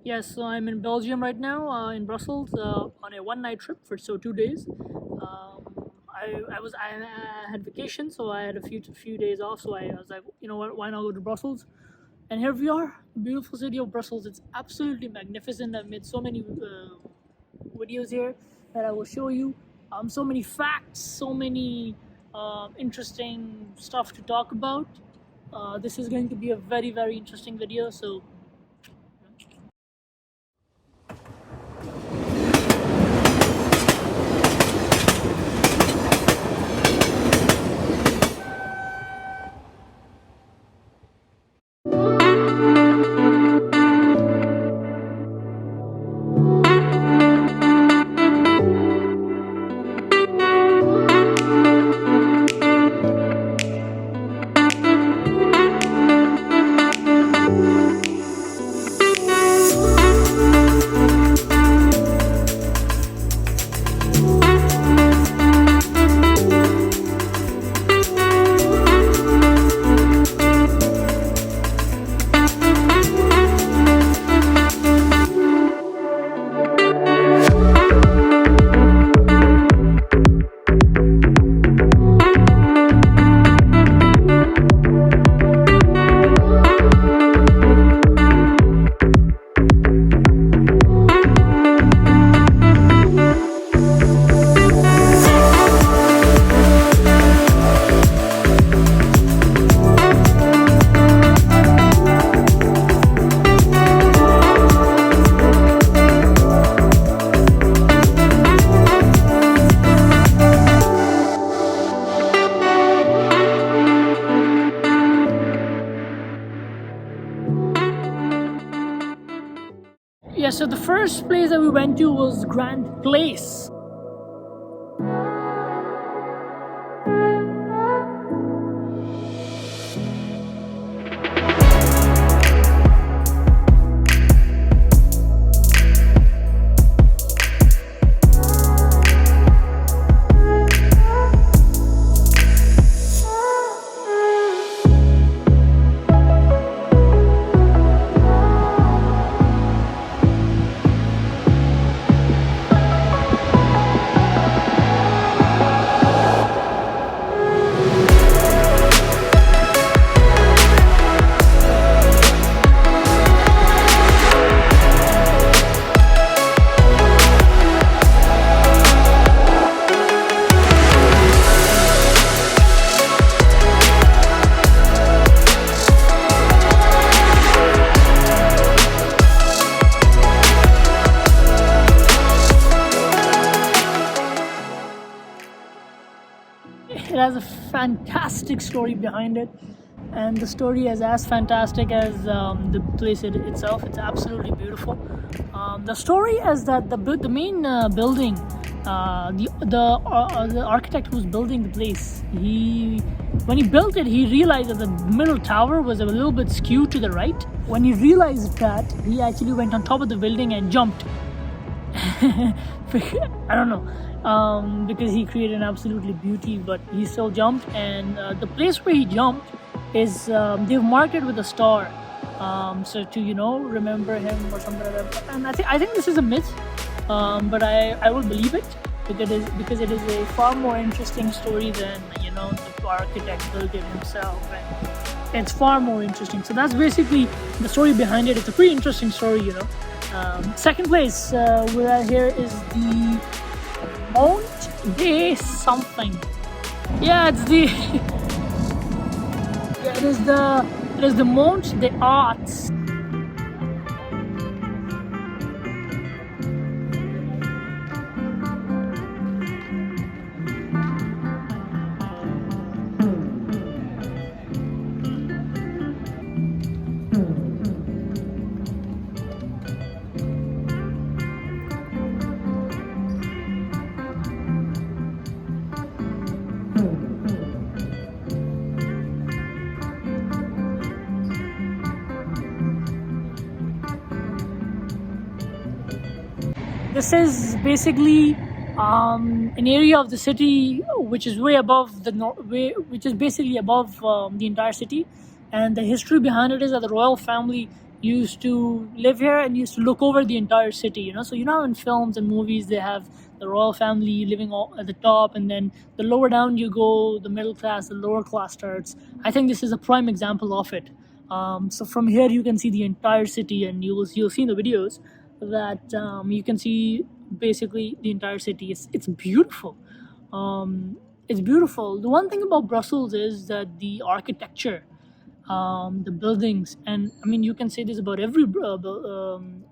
Yes, so I'm in Belgium right now, in Brussels, on a one-night trip for 2 days. I had vacation, so I had a few days off. So I was like, you know what, why not go to Brussels? And here we are, beautiful city of Brussels. It's absolutely magnificent. I've made so many videos here that I will show you. So many facts, so many interesting stuff to talk about. This is going to be a very interesting video. So. Yeah, so the first place that we went to was Grand Place. It has a fantastic story behind it, and the story is as fantastic as the place itself. It's absolutely beautiful. The story is that the main building, the architect who's building the place, when he built it, he realized that the middle tower was a little bit skewed to the right. When he realized that, he actually went on top of the building and jumped. I don't know, because he created an absolutely beauty, but he still jumped. And the place where he jumped is they've marked it with a star, so to remember him or something like that. And I think this is a myth, but I will believe it because it is a far more interesting story than the architect built it himself, and it's far more interesting. So that's basically the story behind it. It's a pretty interesting story. Second place we're at here is the Mount de something. Yeah, it's the it is the Mount des Arts. This is basically an area of the city which is way above which is basically above the entire city. And the history behind it is that the royal family used to live here and used to look over the entire city, you know. So you know how in films and movies they have the royal family living all at the top, and then the lower down you go, the middle class, the lower class starts. I think this is a prime example of it. So from here you can see the entire city, and you'll see in the videos that you can see basically the entire city. It's beautiful. It's beautiful. The one thing about Brussels is that the architecture, the buildings, and I mean you can say this about every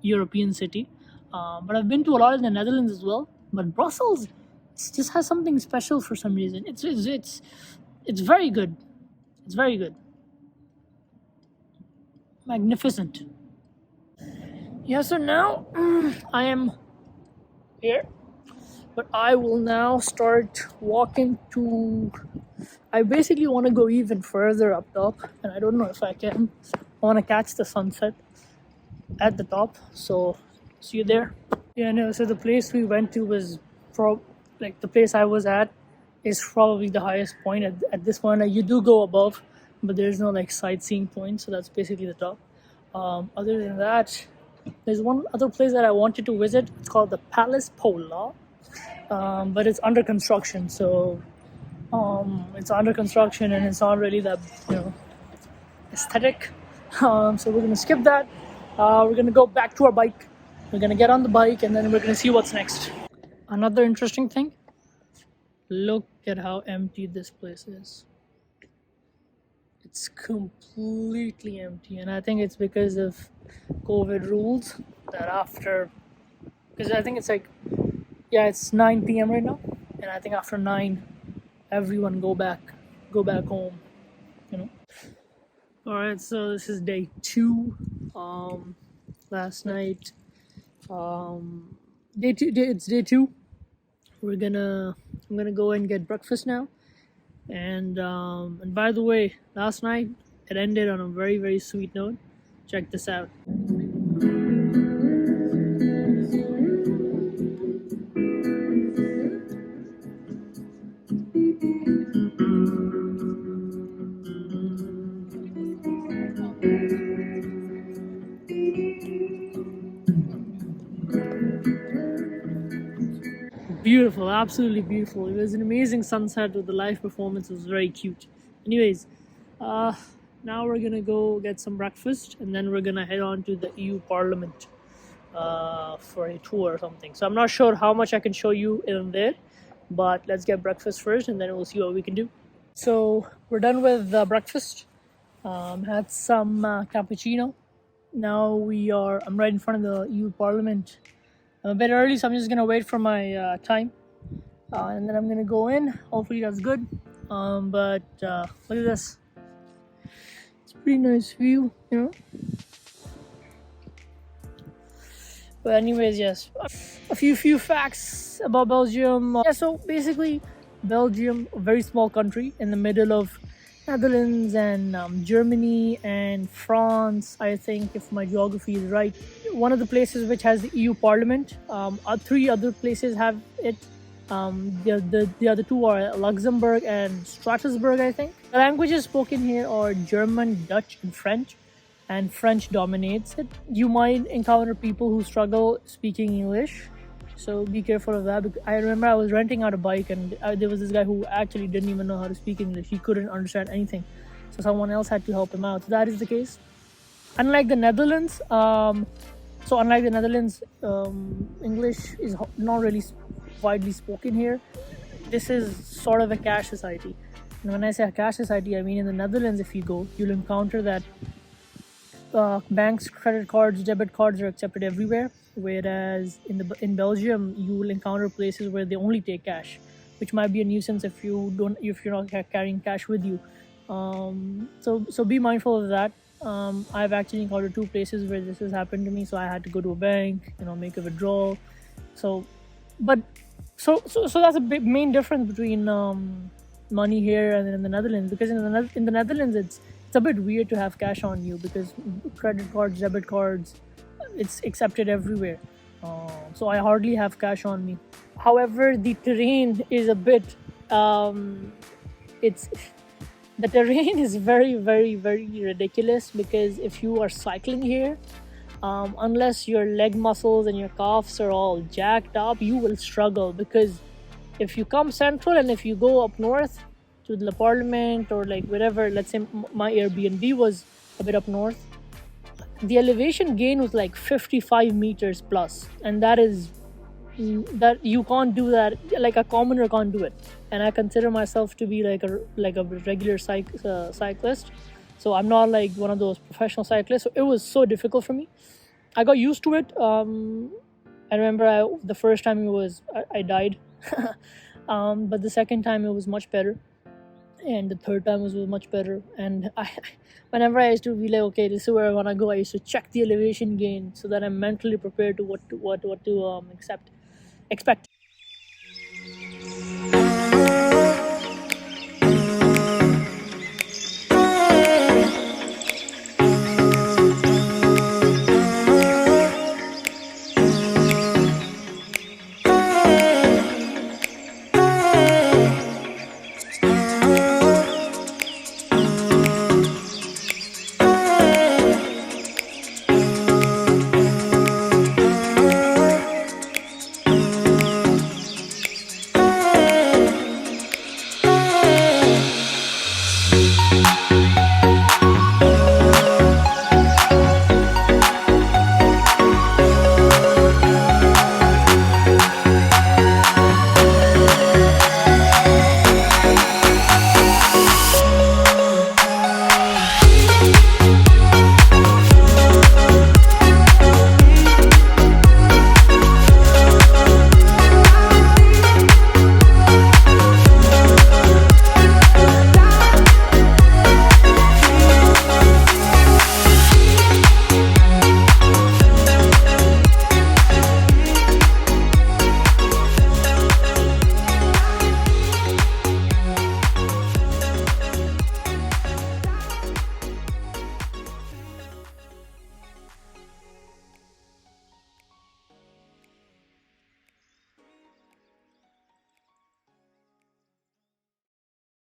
European city, but I've been to a lot in the Netherlands as well. But Brussels just has something special for some reason. It's very good. It's very good. Magnificent. Yeah. So now I am here, but I will now start walking to. I basically want to go even further up top, and I don't know if I can. I want to catch the sunset at the top, so see you there. Yeah, no, so the place we went to was like the place I was at is probably the highest point at this point. You do go above, but there's no like sightseeing point, so that's basically the top. Other than that, there's one other place that I wanted to visit. It's called the Palace Polar, but it's under construction, so it's under construction and it's not really that, you know, aesthetic. So we're gonna skip that. We're gonna go back to our bike. We're gonna get on the bike and then we're gonna see what's next. Another interesting thing, look at how empty this place is. It's completely empty, and I think it's because of COVID rules that after, because I think it's like, yeah, it's 9 p.m. right now, and I think after 9 everyone go back home, you know. All right, so this is day 2. Last night, it's day 2. I'm gonna go and get breakfast now, and by the way, last night it ended on a very, very sweet note. Check this out. Beautiful, absolutely beautiful. It was an amazing sunset with the live performance. It was very cute. Anyways, now we're gonna go get some breakfast, and then we're gonna head on to the EU Parliament for a tour or something. So I'm not sure how much I can show you in there, but let's get breakfast first, and then we'll see what we can do. So we're done with breakfast. Had some cappuccino. Now I'm right in front of the EU Parliament. I'm a bit early, so I'm just gonna wait for my time, and then I'm gonna go in. Hopefully that's good. But look at this. It's a pretty nice view, you know. But anyways, yes, a few facts about Belgium. Yeah, so basically, Belgium, a very small country in the middle of Netherlands and Germany and France, I think, if my geography is right. One of the places which has the EU Parliament. 3 other places have it. The other 2 are Luxembourg and Strasbourg, I think. The languages spoken here are German, Dutch, and French dominates it. You might encounter people who struggle speaking English, so be careful of that. Because I remember I was renting out a bike, and there was this guy who actually didn't even know how to speak English. He couldn't understand anything, so someone else had to help him out. So that is the case. Unlike the Netherlands, English is not really widely spoken here. This is sort of a cash society. And when I say a cash society, I mean in the Netherlands, if you go, you'll encounter that banks, credit cards, debit cards are accepted everywhere. Whereas in Belgium, you will encounter places where they only take cash, which might be a nuisance if you're not carrying cash with you. So be mindful of that. I've actually encountered 2 places where this has happened to me, so I had to go to a bank, make a withdrawal. So that's a big main difference between money here and in the Netherlands, because in the Netherlands it's a bit weird to have cash on you, because credit cards, debit cards, it's accepted everywhere. So I hardly have cash on me. However, the terrain is a bit The terrain is very, very, very ridiculous, because if you are cycling here, unless your leg muscles and your calves are all jacked up, you will struggle. Because if you come central and if you go up north to the parliament, or like wherever, let's say my Airbnb was a bit up north, the elevation gain was like 55 meters plus, and that you can't do that. Like a commoner can't do it, and I consider myself to be like a regular cyclist, so I'm not like one of those professional cyclists. So it was so difficult for me. I got used to it. I remember the first time I died. But the second time it was much better, and the third time was much better. And whenever I used to be like, okay, this is where I want to go, I used to check the elevation gain so that I'm mentally prepared to what to expect.